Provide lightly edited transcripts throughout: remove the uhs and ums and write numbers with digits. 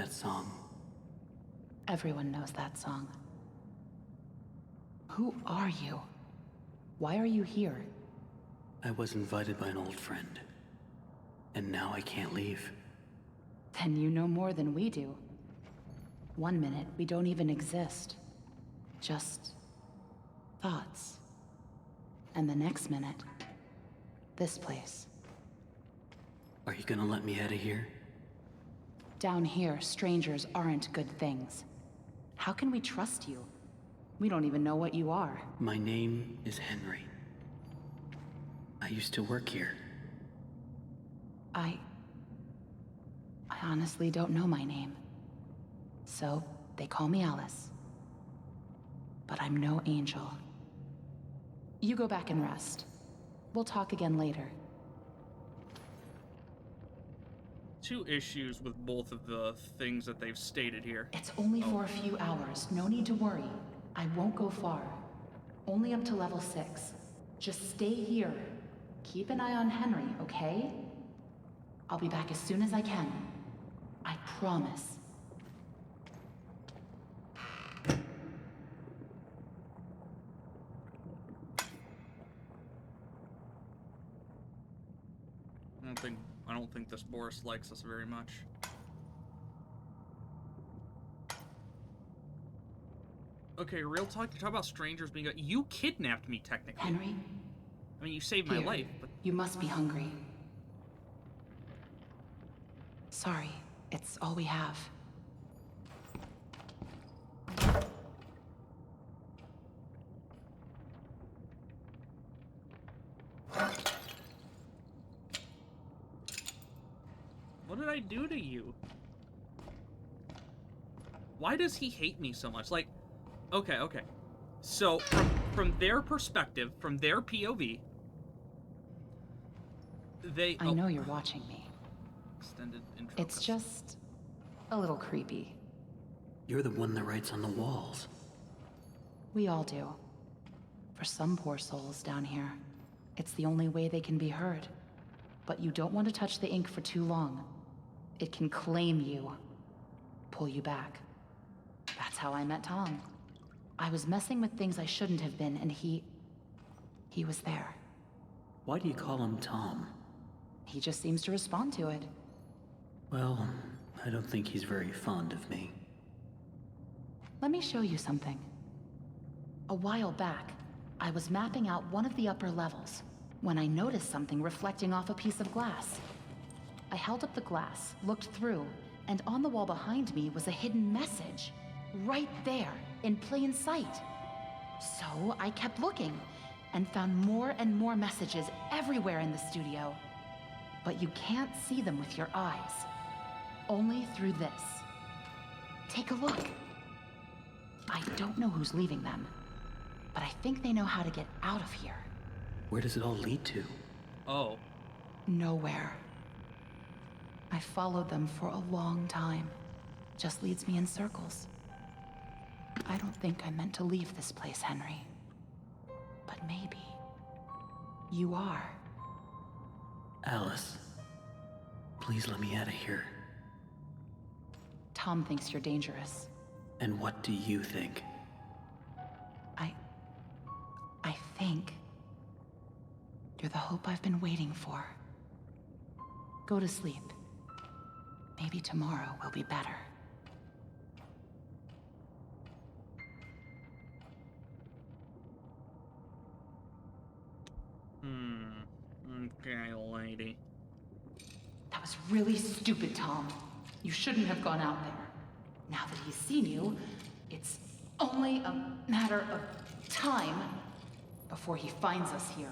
that song. Everyone knows that song. Who are you? Why are you here? I was invited by an old friend. And now I can't leave. Then you know more than we do. 1 minute, we don't even exist. Just thoughts. And the next minute, this place. Are you gonna let me out of here? Down here, strangers aren't good things. How can we trust you? We don't even know what you are. My name is Henry. I used to work here. I honestly don't know my name. So, they call me Alice. But I'm no angel. You go back and rest. We'll talk again later. Two issues with both of the things that they've stated here. It's only for a few hours. No need to worry. I won't go far. Only up to level 6. Just stay here. Keep an eye on Henry, okay? I'll be back as soon as I can. I promise. I don't think this Boris likes us very much. Okay, real talk. You talk about strangers being. You kidnapped me, technically. Henry? I mean, you saved my life, but You must be hungry. Sorry, it's all we have. what did I do to you? Why does he hate me so much? Like, okay. So, from their perspective, from their POV, I know you're watching me. Extended intro. It's just a little creepy. You're the one that writes on the walls. We all do. For some poor souls down here, it's the only way they can be heard. But you don't want to touch the ink for too long. It can claim you, pull you back. That's how I met Tom. I was messing with things I shouldn't have been, and he was there. Why do you call him Tom? He just seems to respond to it. Well, I don't think he's very fond of me. Let me show you something. A while back, I was mapping out one of the upper levels when I noticed something reflecting off a piece of glass. I held up the glass, looked through, and on the wall behind me was a hidden message. Right there, in plain sight. So I kept looking, and found more and more messages everywhere in the studio. But you can't see them with your eyes. Only through this. Take a look. I don't know who's leaving them, but I think they know how to get out of here. Where does it all lead to? Oh. Nowhere. I followed them for a long time. Just leads me in circles. I don't think I meant to leave this place, Henry. But maybe you are. Alice, please let me out of here. Tom thinks you're dangerous. And what do you think? I think you're the hope I've been waiting for. Go to sleep. Maybe tomorrow will be better. Okay, lady. That was really stupid, Tom. You shouldn't have gone out there. Now that he's seen you, it's only a matter of time before he finds us here.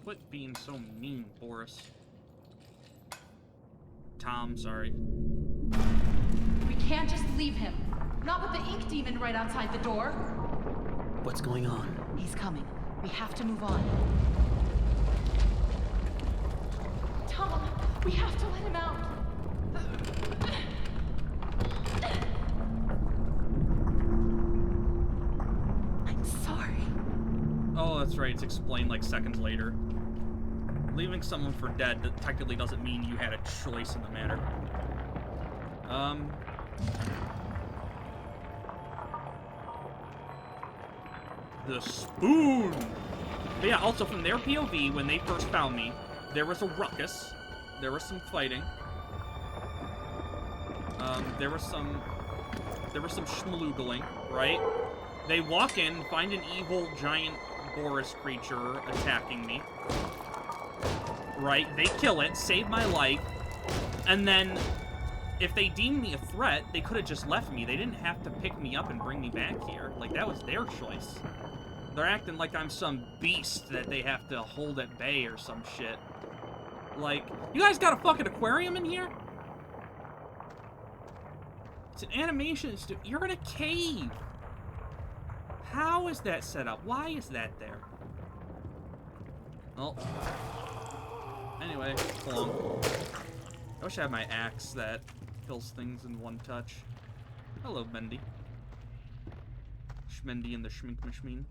Quit being so mean, Boris. Tom, sorry. We can't just leave him. Not with the ink demon right outside the door. What's going on? He's coming. We have to move on. Tom, we have to let him out. Oh, that's right. It's explained like seconds later. Leaving someone for dead that technically doesn't mean you had a choice in the matter. The spoon! But yeah, also from their POV, when they first found me, there was a ruckus. There was some fighting. There was some schmaloogling, right? They walk in, find an evil giant Boris creature attacking me. Right? They kill it, save my life, and then if they deemed me a threat, they could have just left me. They didn't have to pick me up and bring me back here. Like, that was their choice. They're acting like I'm some beast that they have to hold at bay or some shit. Like, you guys got a fucking aquarium in here? It's an animation studio. You're in a cave. How is that set up? Why is that there? Oh. Anyway, plonk. I wish I had my axe that kills things in one touch. Hello, Bendy. Schmendy and the Schmink Machine.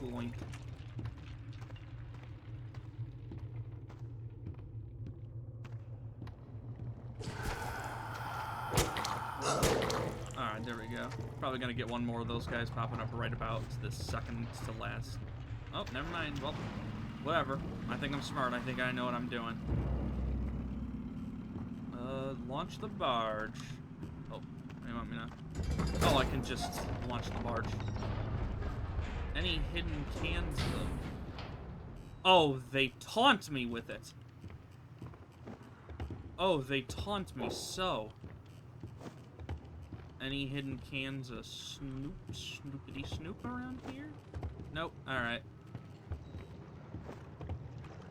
Bloink. Alright, there we go. Probably gonna get one more of those guys popping up right about this second to last. Oh, never mind. Well, whatever. I think I'm smart. I think I know what I'm doing. Launch the barge. Oh, you want me to? Oh, I can just launch the barge. Any hidden cans of... Oh, they taunt me with it. Oh, they taunt me so. Any hidden cans of snoopity snoop around here? Nope. Alright.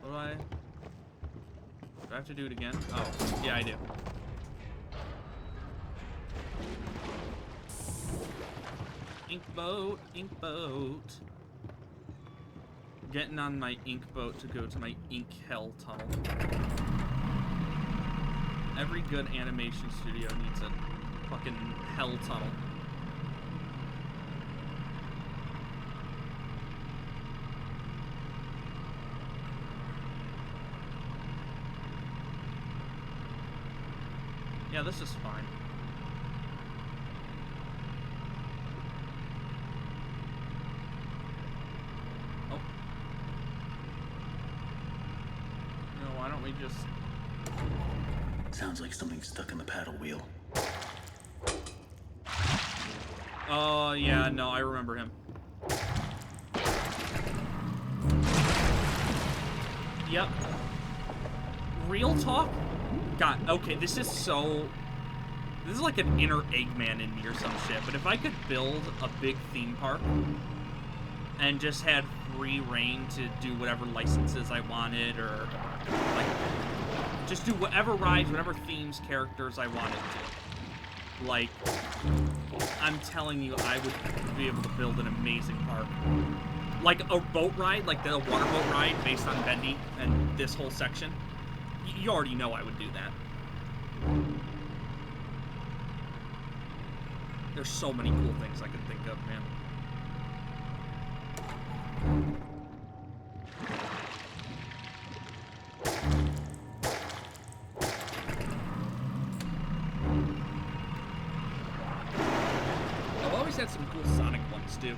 What do I have to do it again? Oh, yeah, I do. Ink boat, ink boat. Getting on my ink boat to go to my ink hell tunnel. Every good animation studio needs a fucking hell tunnel. Yeah, this is fine. Oh. You know, why don't we just... Sounds like something's stuck in the paddle wheel. Oh, yeah, no, I remember him. Yep. Real talk? God, okay, this is like an inner Eggman in me or some shit, but if I could build a big theme park and just had free reign to do whatever licenses I wanted, or, like, just do whatever rides, whatever themes, characters I wanted to. Like, I'm telling you, I would be able to build an amazing park. Like a boat ride, like the water boat ride based on Bendy and this whole section. You already know I would do that. There's so many cool things I can think of, man. I've always had some cool Sonic ones, too.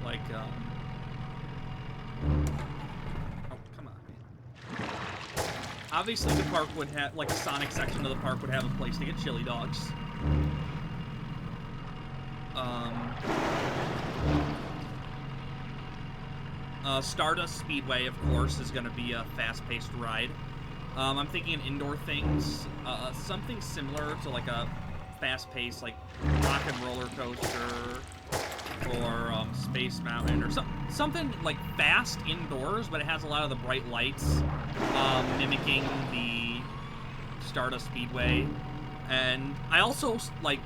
Like, oh, come on, man. Obviously, the park would have, like, a Sonic section of the park would have a place to get chili dogs. Stardust Speedway, of course, is going to be a fast-paced ride. I'm thinking in indoor things, something similar to, like, a fast-paced, like, Rock and Roller Coaster, or Space Mountain, or something like fast indoors, but it has a lot of the bright lights, mimicking the Stardust Speedway. And I also, like,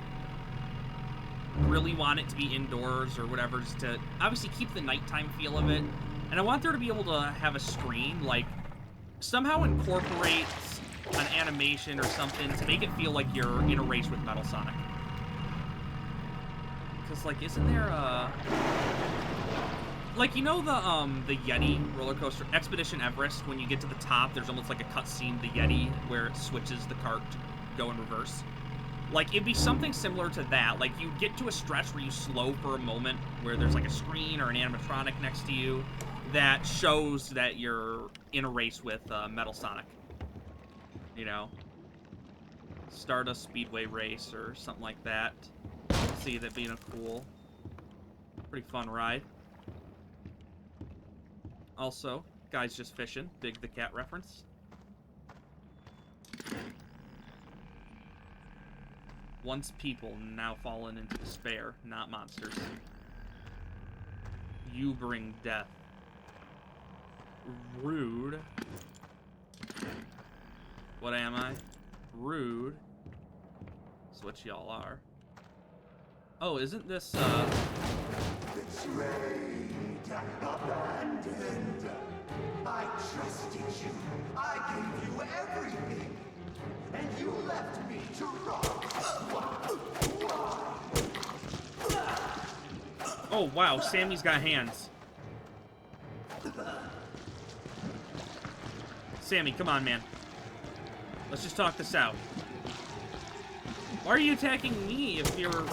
really want it to be indoors or whatever, just to obviously keep the nighttime feel of it. And I want there to be able to have a screen, like, somehow incorporate an animation or something to make it feel like you're in a race with Metal Sonic. Because, like, isn't there a... Like, you know the Yeti roller coaster, Expedition Everest, when you get to the top, there's almost like a cutscene, the Yeti, where it switches the cart to go in reverse? Like, it'd be something similar to that. Like, you get to a stretch where you slow for a moment, where there's, like, a screen or an animatronic next to you that shows that you're in a race with Metal Sonic. You know? Stardust Speedway Race or something like that. See that being a cool, pretty fun ride. Also, guys just fishing. Big the Cat reference. Once people, now fallen into despair, not monsters. You bring death. Rude. What am I? Rude. That's what y'all are. Oh, isn't this, Betrayed, abandoned. I trusted you. I gave you everything. And you left me to rot. oh wow, Sammy's got hands. Sammy, come on, man. Let's just talk this out. Why are you attacking me if you're...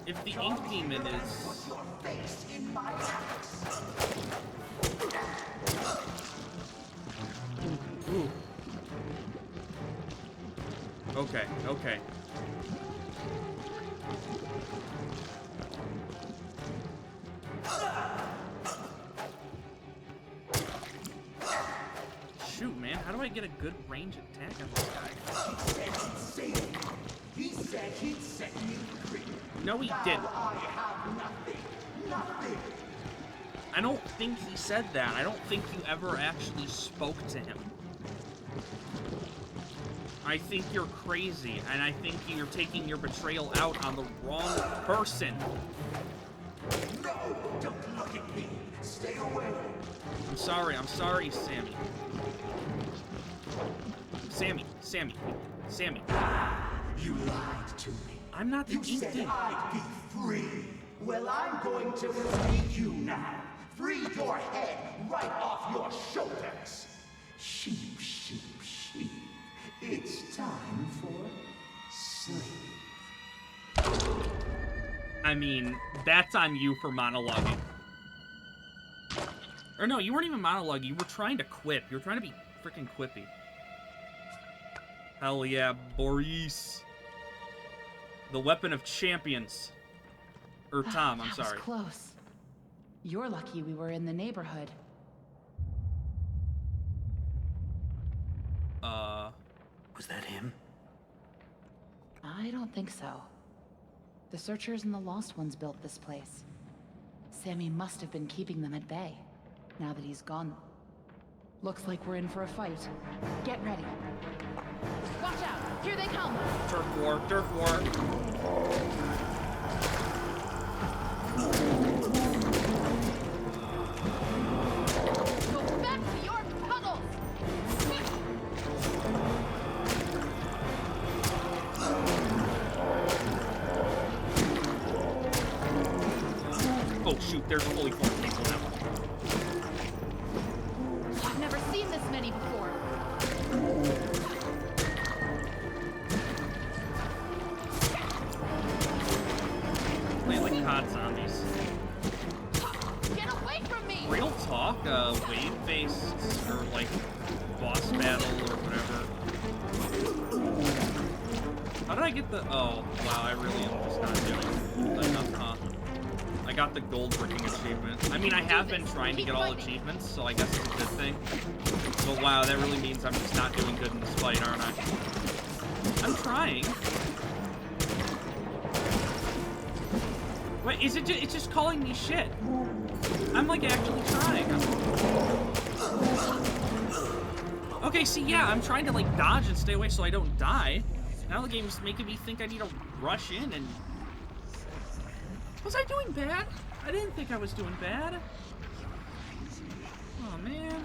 If the ink demon is... Your face in my axe. Ooh. Okay, okay. Shoot, man, how do I get a good range attack on this guy? He said he'd set me free. No, he Now didn't. I have nothing. Nothing. I don't think he said that. I don't think you ever actually spoke to him. I think you're crazy, and I think you're taking your betrayal out on the wrong person. No, don't look at me. Stay away. I'm sorry, Sammy. Sammy. You lied to me. I'm not the You ink said demon. I'd be free. Well, I'm going to free you now. Free your head right off your shoulders. Sheep, sheep, sheep. It's time for sleep. I mean, that's on you for monologuing. Or no, you weren't even monologuing. You were trying to quip. You were trying to be freaking quippy. Hell yeah, Boris. The weapon of champions. Or Tom, I'm sorry. That was close. You're lucky we were in the neighborhood. Was that him? I don't think so. The Searchers and the Lost Ones built this place. Sammy must have been keeping them at bay, now that he's gone. Looks like we're in for a fight. Get ready. Watch out! Here they come! Turf war, turf war. Go back to your puddles! Oh shoot, there's fully formed people now. I've never seen this many before. Play like COD zombies. Get away from me! Real talk, wave-based, or like, boss battle, or whatever. How did I get the... Oh, wow, I really am just not doing enough, huh? I got the gold bricking achievement. I mean, I have been trying to get all achievements, so I guess it's a good thing. But wow, that really means I'm just not doing good in this fight, aren't I? I'm trying. Wait, is it it's just calling me shit? I'm like actually trying. Okay, see, yeah, I'm trying to like dodge and stay away so I don't die. Now the game's making me think I need to rush in and Was I doing bad? I didn't think I was doing bad. Oh, man.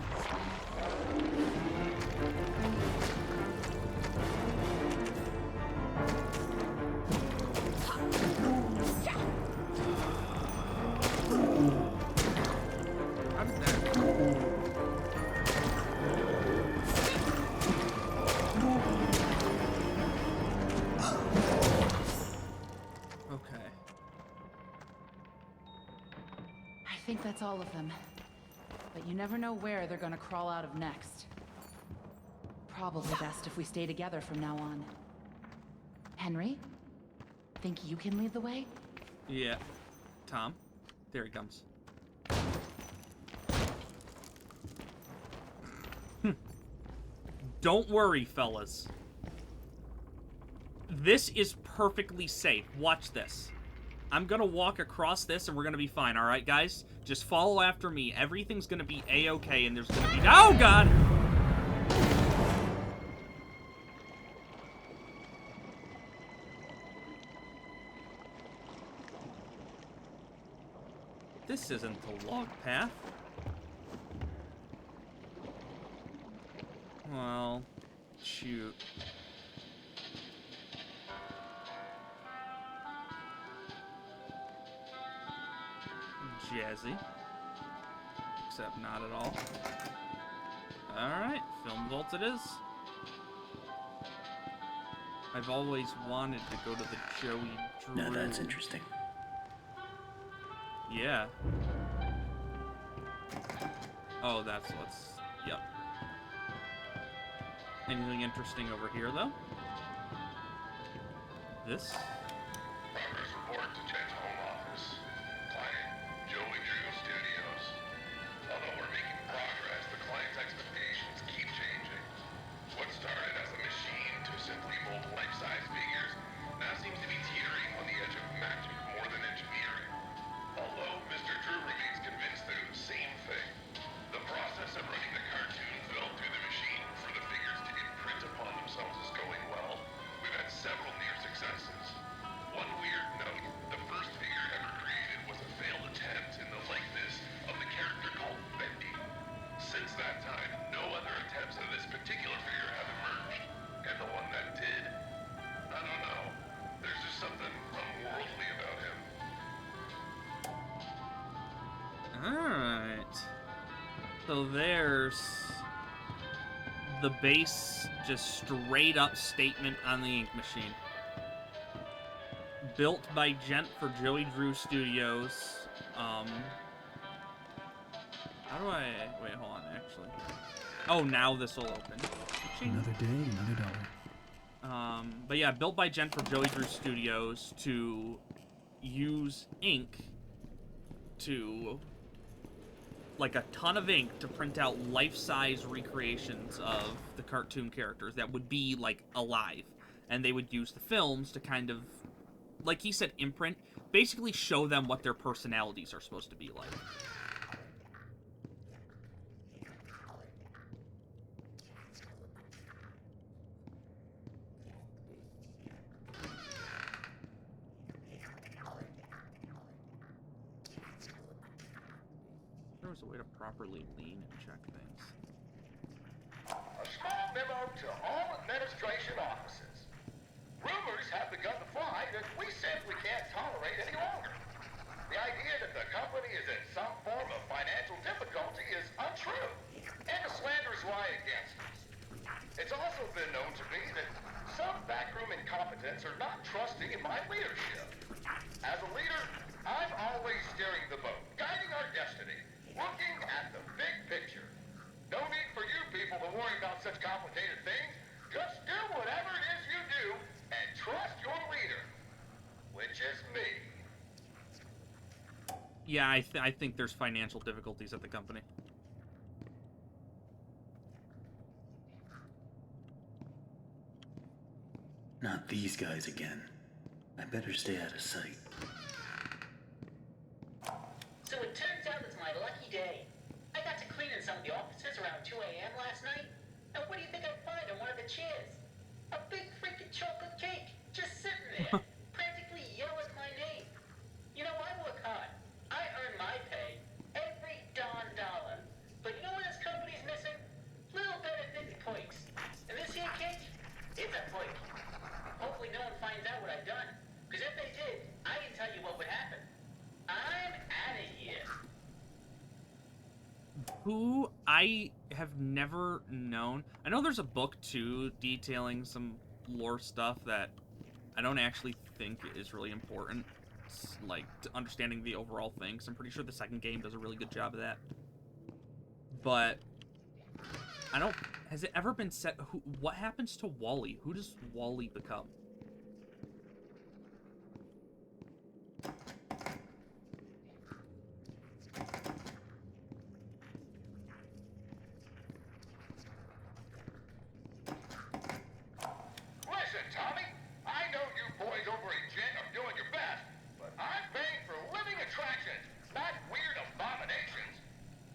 How did that... Okay. I think that's all of them. But you never know where they're gonna crawl out of next. Probably best if we stay together from now on. Henry? Think you can lead the way? Yeah. Tom. There he comes. Don't worry, fellas. This is perfectly safe. Watch this. I'm gonna walk across this and we're gonna be fine, alright, guys? Just follow after me. Everything's gonna be A-okay and there's gonna be... Oh, God! This isn't the log path. Well, shoot. Jazzy. Except not at all. Alright, film vault it is. I've always wanted to go to the Joey Drew. Now that's interesting. Yeah. Oh, that's what's... Yep. Anything interesting over here, though? This? Progress report to Jen's home office. Client, Joey Drew Studios. Although we're making progress, the client's expectations keep changing. What started as a machine to simply mold life-size figures now seems to be teetering on the edge of magic more than engineering. Although Mr. Drew remains convinced they're the same thing, the process of running the cartoon film through the machine for the figures to imprint upon themselves is going well. We've had several near successes. One weird note, the first figure ever created was a failed attempt in the likeness of the character called Bendy. Since that time, no other attempts of this particular figure have emerged. And the one that did, I don't know. There's just something unworldly about him. Alright. So there's the base, just straight up statement on the ink machine. Built by Gent for Joey Drew Studios. How do I... Wait, hold on, actually. Oh, now this will open. Another day, another dollar. But yeah, built by Gent for Joey Drew Studios to use ink to... like a ton of ink to print out life-size recreations of the cartoon characters that would be, like, alive. And they would use the films to kind of, like he said, imprint, basically show them what their personalities are supposed to be like. There was a way to properly lean and check things. A small memo to all administration offices. Rumors have begun to fly that we simply can't tolerate any longer. The idea that the company is in some form of financial difficulty is untrue, and a slanderous lie against us. It's also been known to me that some backroom incompetents are not trusting in my leadership. As a leader, I'm always steering the boat, guiding our destiny, looking at the big picture. No need for you people to worry about such complicated things. Just do whatever it is you do and trust your leader, which is me. Yeah, I think there's financial difficulties at the company. Not these guys again. I better stay out of sight. So it turns out it's my lucky day. I got to clean in some of the offices around 2 a.m. last night. And what do you think I find on one of the chairs? A big freaking chocolate cake, just sitting there, practically yelling my name. You know what? who I have never known. I know there's a book too detailing some lore stuff that I don't actually think is really important, like to understanding the overall thing. So I'm pretty sure the second game does a really good job of that. But I don't. Has it ever been said? What happens to Wally? Who does Wally become? Listen, Tommy, I know you boys over at Jet are doing your best, but I'm paying for living attractions, not weird abominations.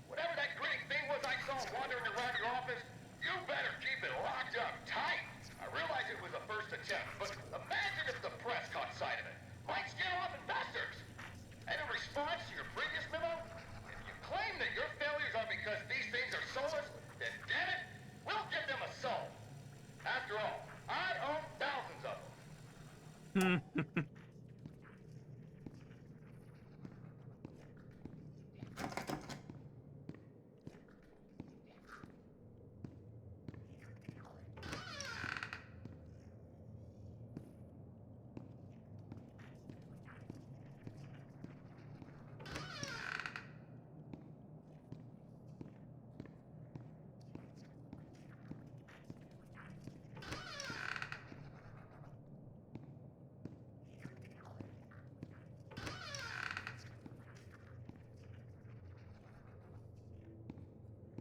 Whatever that grinning thing was I saw wandering around your office, you better keep it locked up tight. I realize it was a first attempt, but imagine if the press caught sight of it. Might scare off investors. And in response to your previous memo, if you claim that your failures are because these things are soulless, then damn it, we'll give them a soul. After all, I own thousands of them.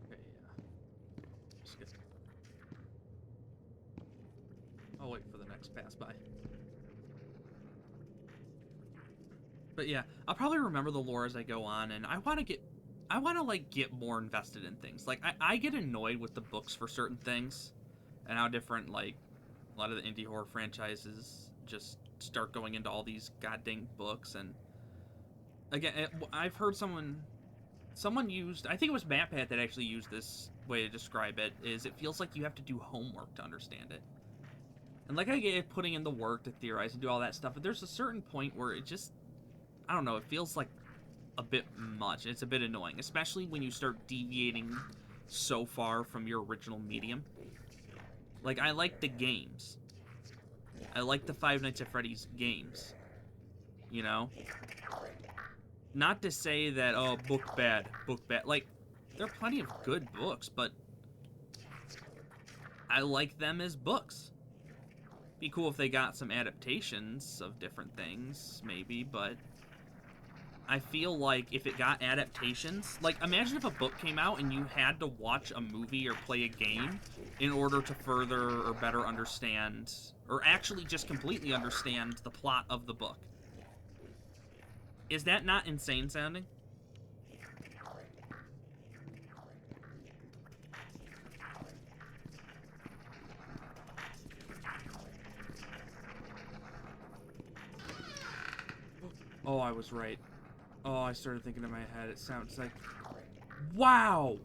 Okay, skip. I'll wait for the next pass by. But yeah, I'll probably remember the lore as I go on, and I want to like get more invested in things. Like I get annoyed with the books for certain things, and how different like a lot of the indie horror franchises just start going into all these goddamn books. And again, I've heard someone used, I think it was MatPat that actually used this way to describe it, is it feels like you have to do homework to understand it. And like I get putting in the work to theorize and do all that stuff, but there's a certain point where it just, I don't know, it feels like a bit much. It's a bit annoying, especially when you start deviating so far from your original medium. Like, I like the games. I like the Five Nights at Freddy's games. You know? Not to say that, oh, book bad. Like, there are plenty of good books, but I like them as books. Be cool if they got some adaptations of different things, maybe, but I feel like if it got adaptations, like, imagine if a book came out and you had to watch a movie or play a game in order to further or better understand, or actually just completely understand the plot of the book. Is that not insane sounding? Oh, I was right. Oh, I started thinking in my head. It sounds like... Wow!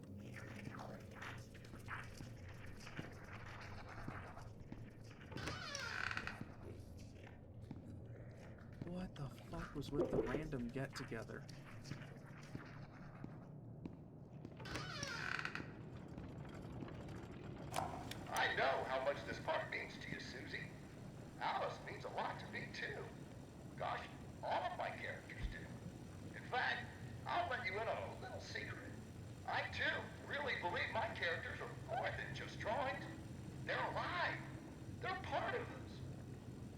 What the fuck was with the random get-together? I know how much this part means to you, Susie. Alice means a lot to me, too. Gosh, all of my characters do. In fact, I'll let you in on a little secret. I, too, really believe my characters are more than just drawings. They're alive. They're part of us.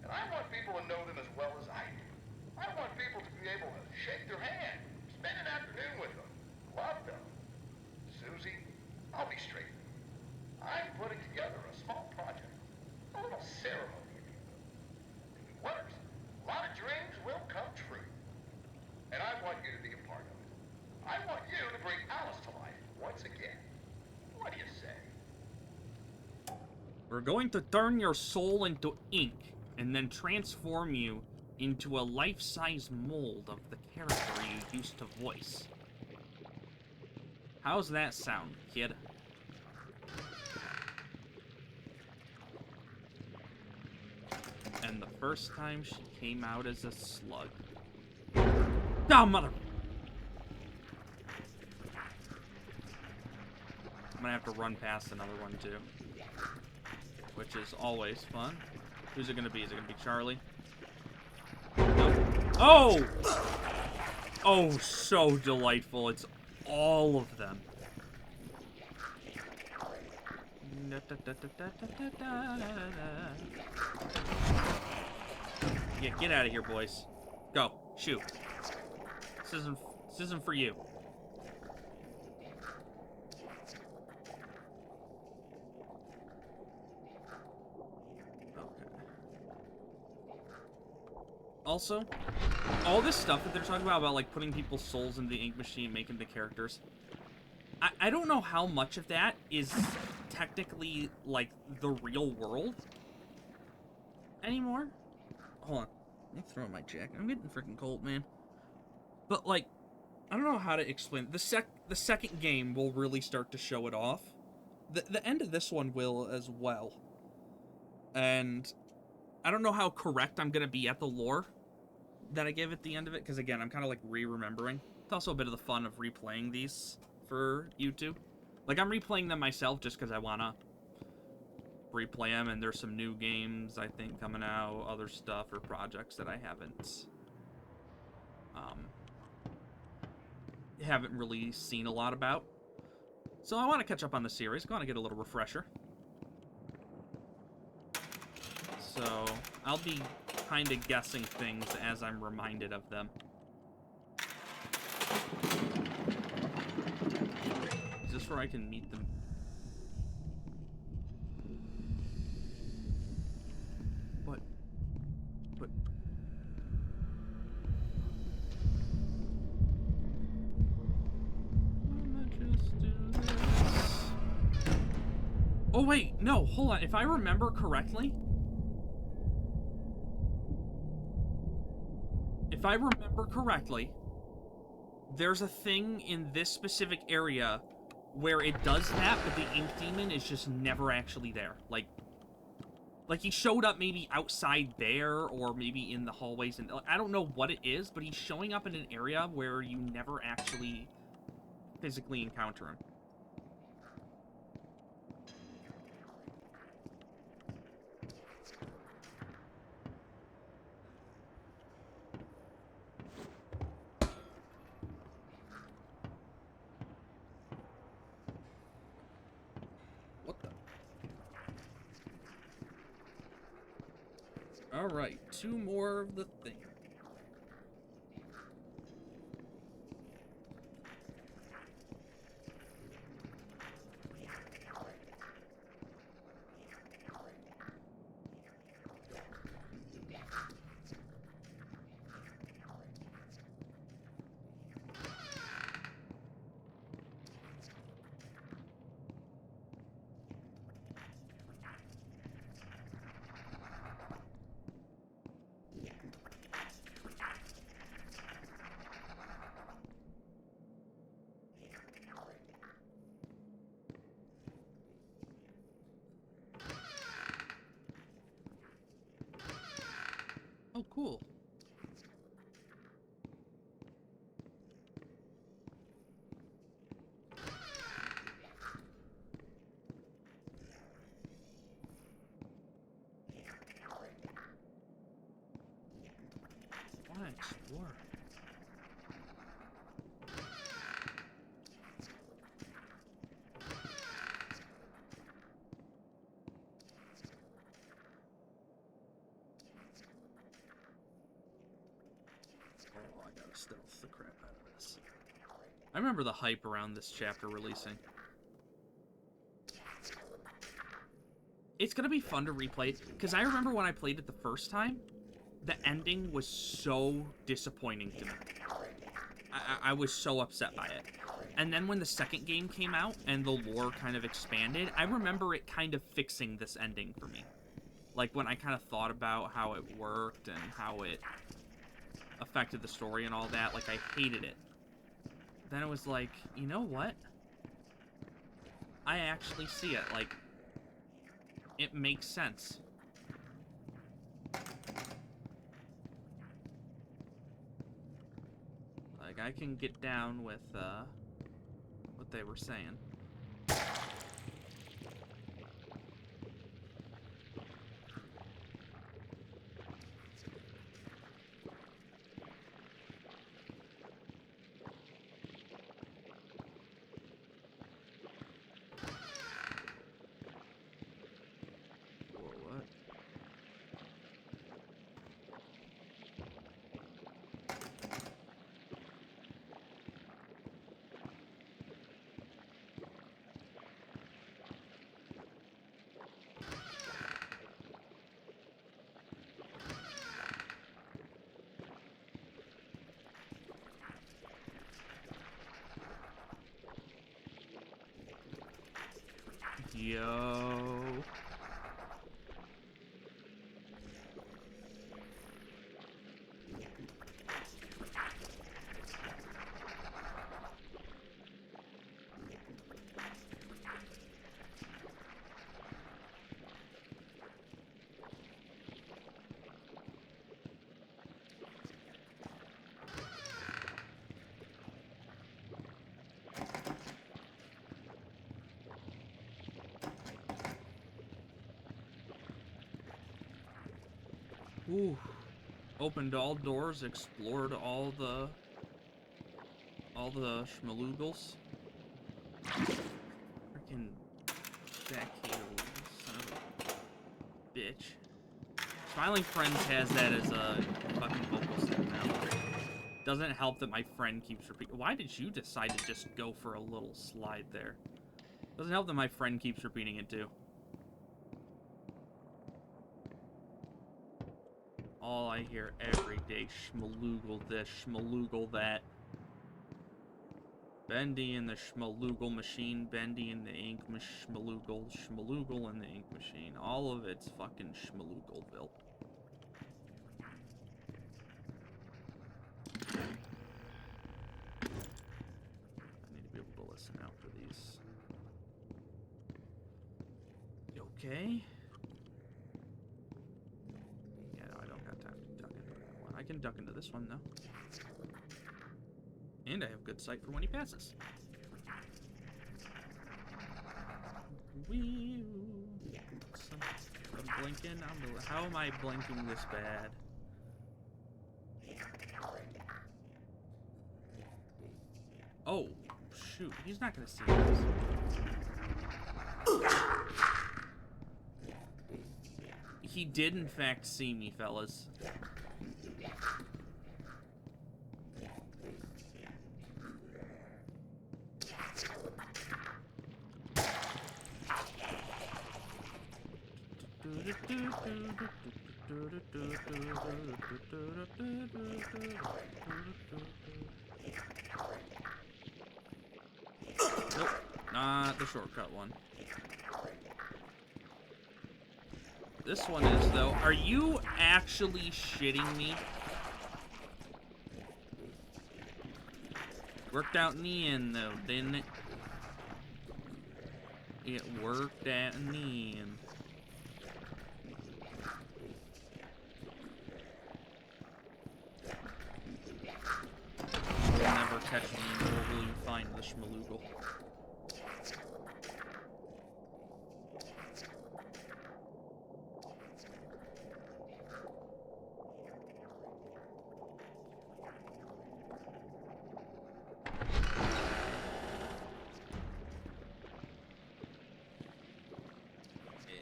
And I want people to know them as well as I do. I want people to be able to shake their hand, spend an afternoon with them, love them. Susie, I'll be straight. I'm putting together a small project, a little ceremony, if you will. If it works, a lot of dreams will come true. And I want you to be a part of it. I want you to bring Alice to life once again. What do you say? We're going to turn your soul into ink, and then transform you into a life-size mold of the character you used to voice. How's that sound, kid? And the first time she came out as a slug. Oh, mother... gonna have to run past another one too, which is always fun. Who's it gonna be? Is it gonna be Charlie? No. Oh! Oh, so delightful. It's all of them. Yeah, get out of here, boys. Go. Shoot. This isn't for you. Also, all this stuff that they're talking about like putting people's souls in the ink machine, making the characters, I don't know how much of that is technically, like, the real world anymore. Hold on. Let me throw in my jacket. I'm getting freaking cold, man. But, like, I don't know how to explain. The second game will really start to show it off. The end of this one will as well. And I don't know how correct I'm going to be at the lore that I give at the end of it, because again, I'm kind of like re-remembering. It's also a bit of the fun of replaying these for YouTube. Like, I'm replaying them myself just because I want to replay them, and there's some new games, I think, coming out, other stuff or projects that I haven't really seen a lot about. So I want to catch up on the series. I want to get a little refresher. So I'll be kind of guessing things as I'm reminded of them. Is this where I can meet them? What? What? Oh wait, no, hold on. If I remember correctly, there's a thing in this specific area where it does that, but the ink demon is just never actually there. Like he showed up maybe outside there, or maybe in the hallways, and I don't know what it is, but he's showing up in an area where you never actually physically encounter him. Alright, 2 more of the thing. Oh, cool. I want to explore. Oh, I gotta stealth the crap out of this. I remember the hype around this chapter releasing. It's gonna be fun to replay, because I remember when I played it the first time, the ending was so disappointing to me. I was so upset by it. And then when the second game came out and the lore kind of expanded, I remember it kind of fixing this ending for me. Like, when I kind of thought about how it worked and how it affected the story and all that, like, I hated it. Then it was like, you know what? I actually see it. Like, it makes sense. Like, I can get down with, what they were saying. Yo. Ooh. Opened all doors, explored all the schmaloogles. Freaking backheel, son of a bitch. Smiling Friends has that as a fucking vocal stick now. Doesn't help that my friend keeps repeating. Why did you decide to just go for a little slide there? Doesn't help that my friend keeps repeating it too. All I hear every day, schmaloogle this, schmaloogle that. Bendy in the schmaloogle machine, Bendy in the ink schmaloogle, schmaloogle in the ink machine. All of it's fucking schmaloogleville. I need to be able to listen out for these. You okay? I can duck into this one, though. And I have good sight for when he passes. Wee. I'm blinking. How am I blinking this bad? Oh, shoot. He's not going to see this. He did, in fact, see me, fellas. Nope, not the shortcut one. This one is, though. Are you actually shitting me? Worked out in the end, though, didn't it? It worked out in the end. You'll never catch me, nor will you find the schmaloogle.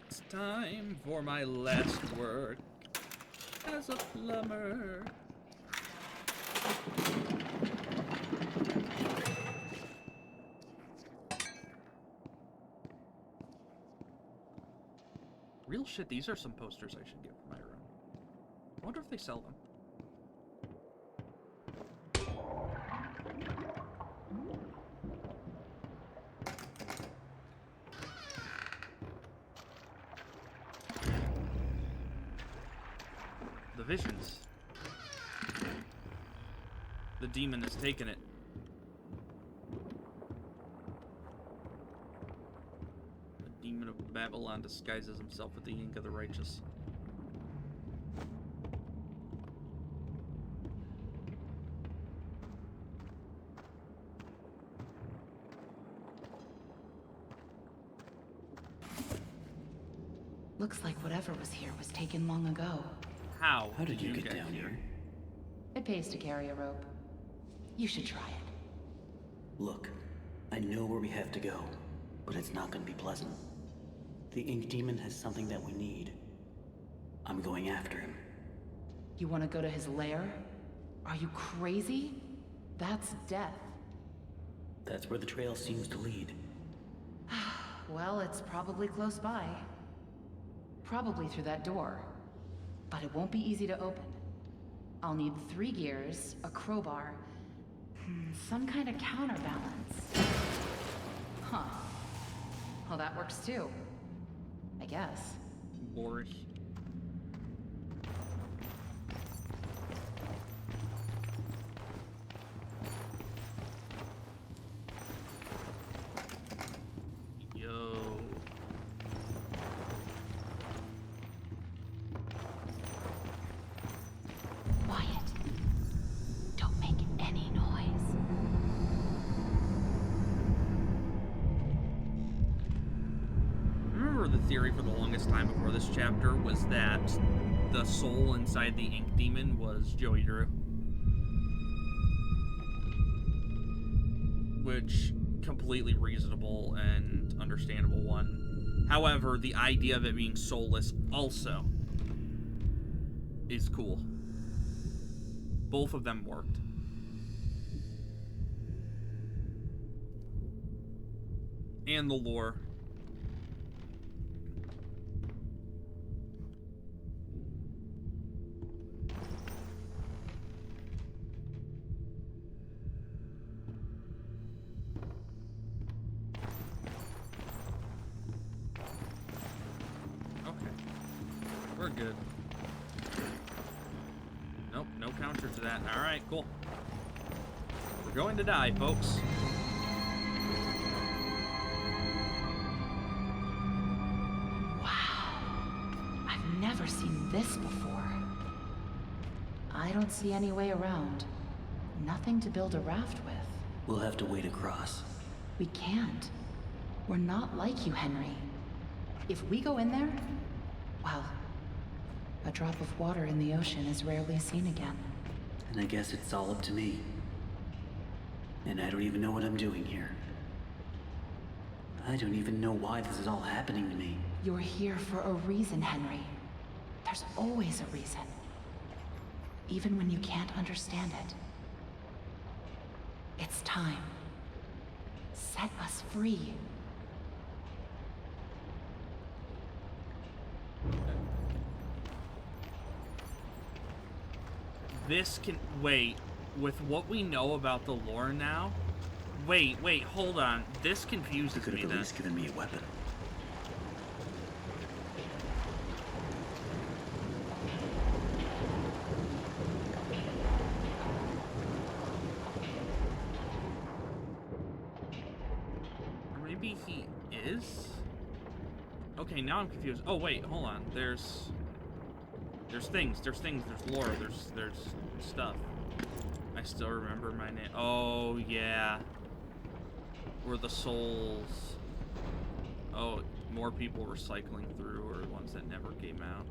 It's time for my last work as a plumber. Real shit, these are some posters I should get for my room. I wonder if they sell them. The visions. The demon has taken it. The demon of Babylon disguises himself with the ink of the righteous. Looks like whatever was here was taken long ago. How did you get down here? It pays to carry a rope. You should try it. Look, I know where we have to go, but it's not going to be pleasant. The Ink Demon has something that we need. I'm going after him. You want to go to his lair? Are you crazy? That's death. That's where the trail seems to lead. Well, it's probably close by. Probably through that door. But it won't be easy to open. I'll need 3 gears, a crowbar, some kind of counterbalance. Huh. Well, that works too. I guess. Boris. Yo. Quiet. Don't make any noise. Remember the theory for the longest time before this chapter was that the soul inside the ink demon was Joey Drew. Which, completely reasonable and understandable one. However, the idea of it being soulless also is cool. Both of them worked. And the lore. We're good. Nope, no counter to that. Alright, cool. We're going to die, folks. Wow. I've never seen this before. I don't see any way around. Nothing to build a raft with. We'll have to wade across. We can't. We're not like you, Henry. If we go in there, well, a drop of water in the ocean is rarely seen again. And I guess it's all up to me. And I don't even know what I'm doing here. I don't even know why this is all happening to me. You're here for a reason, Henry. There's always a reason. Even when you can't understand it. It's time. Set us free. This can... Wait. With what we know about the lore now... Wait, hold on. This confuses You could me have at then. least given me a weapon. Or maybe he is? Okay, now I'm confused. Oh, wait, hold on. There's things, there's lore, there's stuff. I still remember my name. Oh, yeah. Or the souls. Oh, more people were cycling through, or ones that never came out.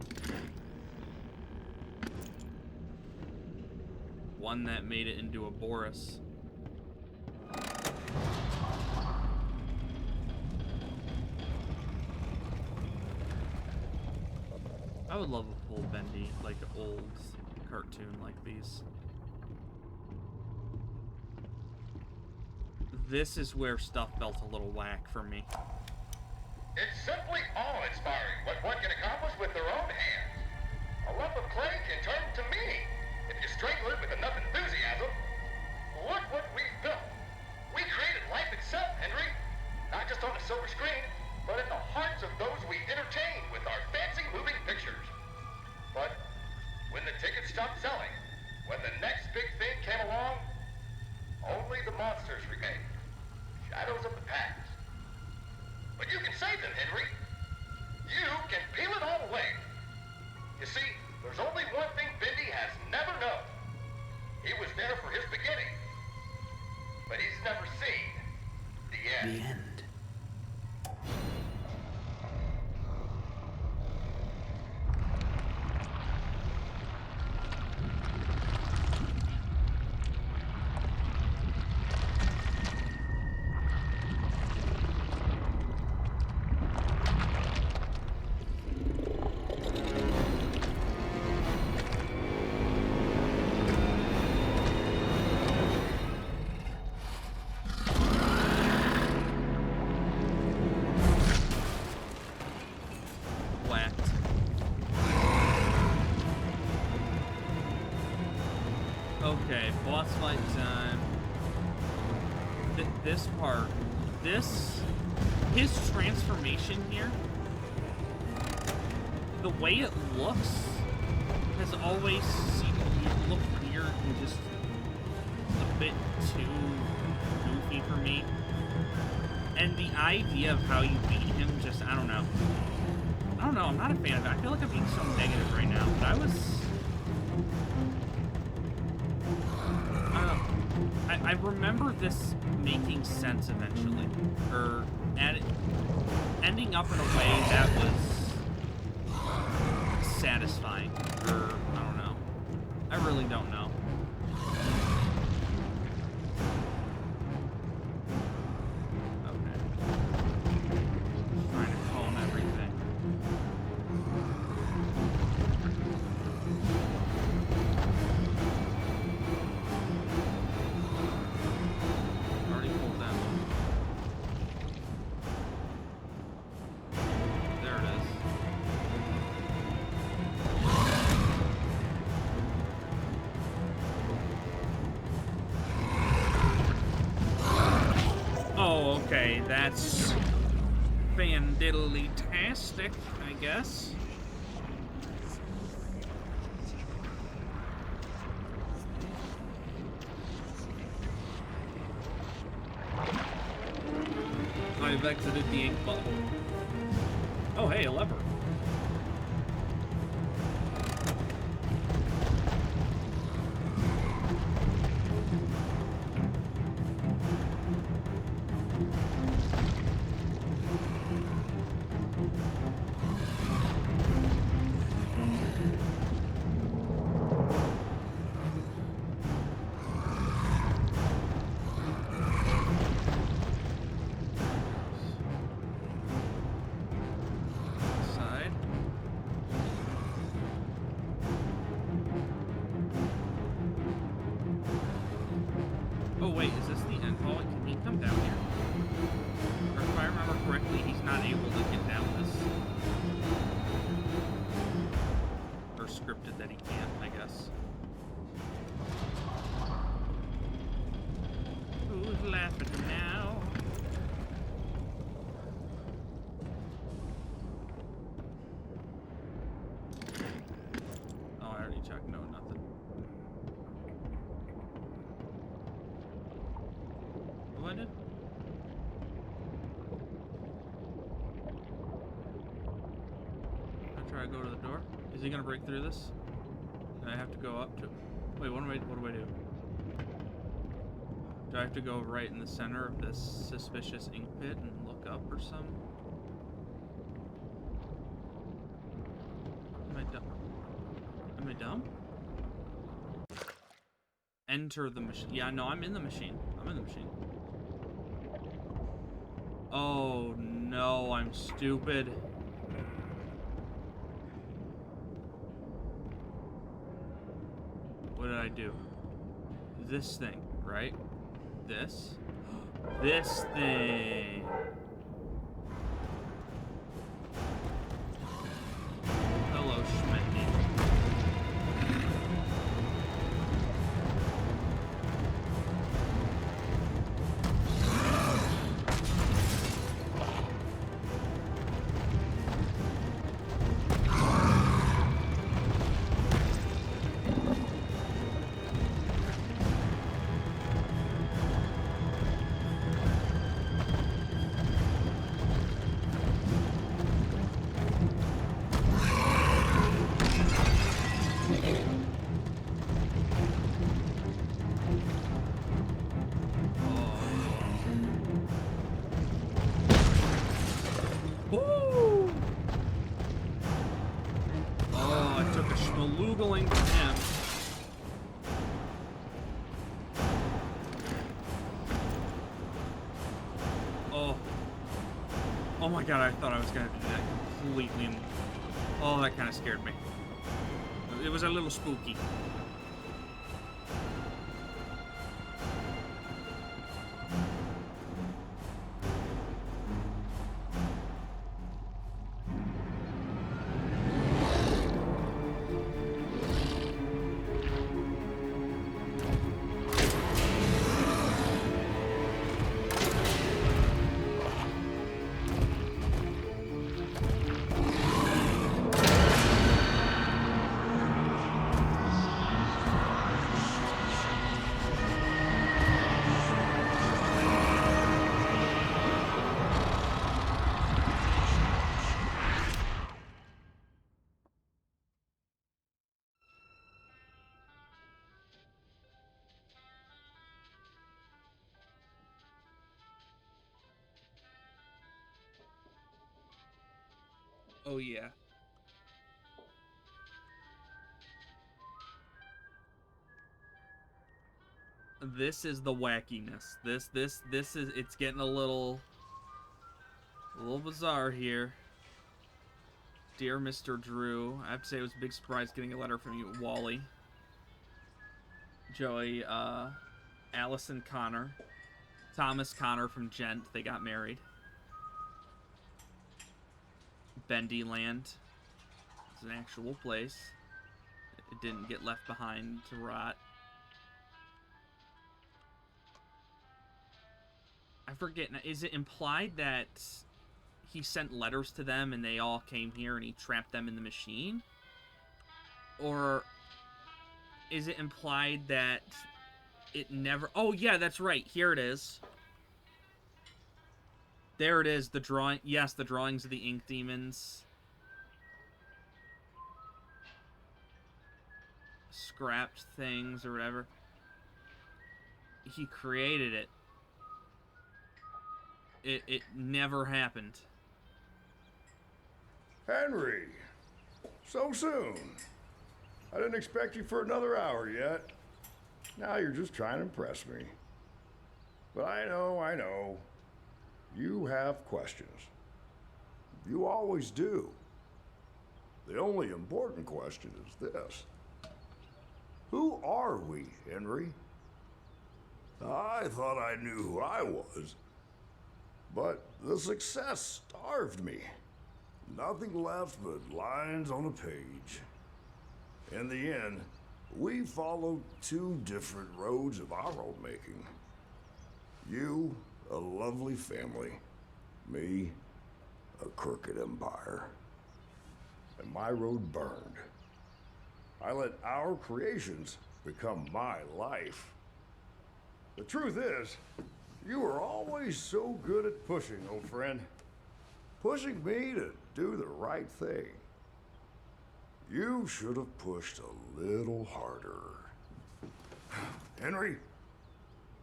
One that made it into a Boris. I would love a full Bendy, like an old cartoon like these. This is where stuff felt a little whack for me. It's simply awe-inspiring what one can accomplish with their own hands. A lump of clay can turn to meaning if you strangle it with enough enthusiasm. Look what we've built. We created life itself, Henry. Not just on a silver screen, but in the hearts of those we entertain with our fancy moving pictures. But when the tickets stopped selling, when the next big thing came along, only the monsters remained. Shadows of the past. But you can save them, Henry. You can peel it all away. You see, there's only one thing Bendy has never known. He was there for his beginning, but he's never seen the end. The end. Okay, boss fight time. This part, this his transformation here, the way it looks, has always seemed to look weird and just a bit too goofy for me. And the idea of how you beat him, just, I don't know. I'm not a fan of it. I feel like I'm being so negative right now, but I don't know. I remember this making sense eventually, or ending up in a way that was satisfying, or I don't know. I really don't know. Okay, that's fan-diddly-tastic, I guess. I've exited the ink bubble. Oh, hey, a lever. Go to the door. Is he gonna break through this? I have to go up to. Wait, what do I do? Do I have to go right in the center of this suspicious ink pit and look up or something? Am I dumb? Am I dumb? Enter the machine. Yeah, no, I'm in the machine. I'm in the machine. Oh no, I'm stupid. What did I do? This thing, right? This? This thing! Hello, Schmendy. Googling for him. Oh my god, I thought I was gonna do that completely. Oh, that kind of scared me. It was a little spooky. Oh, yeah. This is the wackiness. This is, it's getting a little bizarre here. Dear Mr. Drew, I have to say it was a big surprise getting a letter from you, Wally. Joey, Allison Connor. Thomas Connor from Gent, they got married. Bendy Land. It's an actual place. It didn't get left behind to rot. I forget, is it implied that he sent letters to them and they all came here and he trapped them in the machine? Or is it implied that it never... Oh, yeah, that's right. Here it is. There it is, the drawing... Yes, the drawings of the ink demons. Scrapped things or whatever. He created it. It never happened. Henry! So soon. I didn't expect you for another hour yet. Now you're just trying to impress me. But I know. You have questions. You always do. The only important question is this. Who are we, Henry? I thought I knew who I was. But the success starved me. Nothing left but lines on a page. In the end, we followed two different roads of our own making. You, a lovely family. Me, a crooked empire. And my road burned. I let our creations become my life. The truth is, you were always so good at pushing, old friend. Pushing me to do the right thing. You should have pushed a little harder. Henry,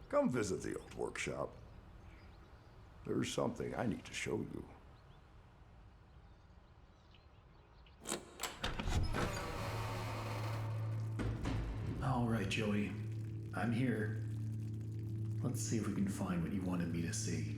come visit the old workshop. There's something I need to show you. All right, Joey. I'm here. Let's see if we can find what you wanted me to see.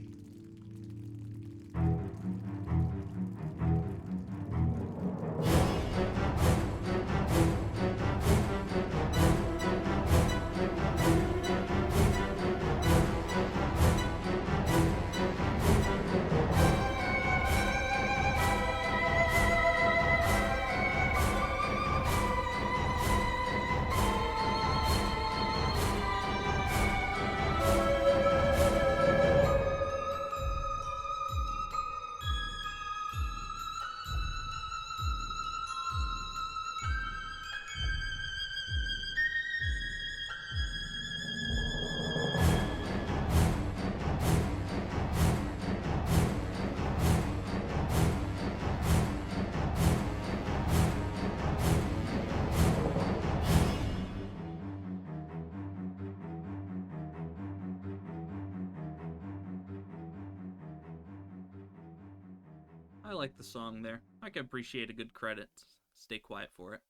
I like the song there. I can appreciate a good credit. Stay quiet for it.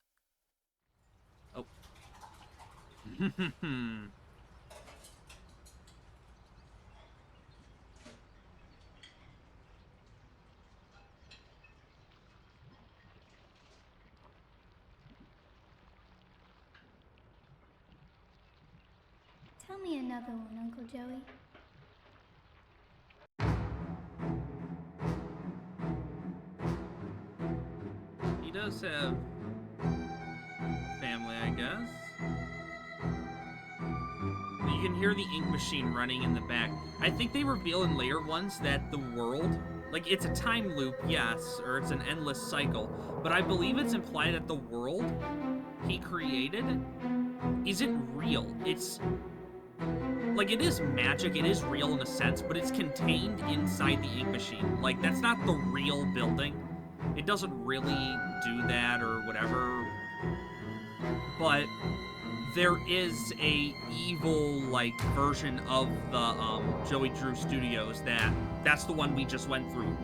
Oh. Tell me another one, Uncle Joey. He does have family, I guess. You can hear the ink machine running in the back. I think they reveal in later ones that the world, like, it's a time loop, yes, or it's an endless cycle, but I believe it's implied that the world he created isn't real. It's, like, it is magic, it is real in a sense, but it's contained inside the ink machine. Like, that's not the real building. It doesn't really do that or whatever, but there is a evil, like, version of the Joey Drew Studios that's the one we just went through.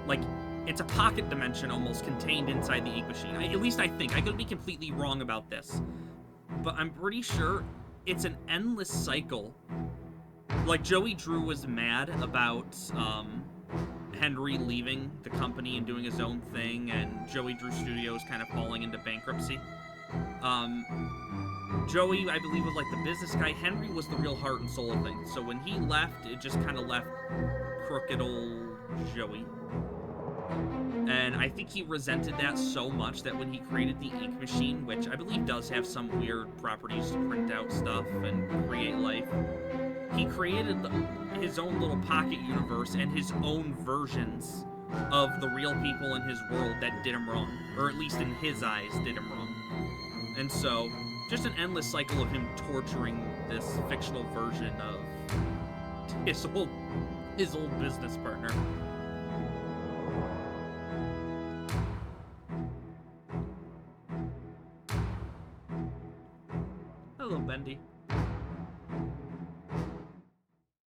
Like, it's a pocket dimension almost contained inside the ink machine. At least I think. I could be completely wrong about this. But I'm pretty sure it's an endless cycle. Like, Joey Drew was mad about Henry leaving the company and doing his own thing, and Joey Drew Studios kind of falling into bankruptcy. Joey, I believe, was like the business guy. Henry was the real heart and soul of things. So when he left, it just kind of left crooked old Joey. And I think he resented that so much that when he created the ink machine, which I believe does have some weird properties to print out stuff and create life, he created his own little pocket universe and his own versions of the real people in his world that did him wrong. Or at least in his eyes, did him wrong. And so, just an endless cycle of him torturing this fictional version of his old business partner. Hello, Bendy.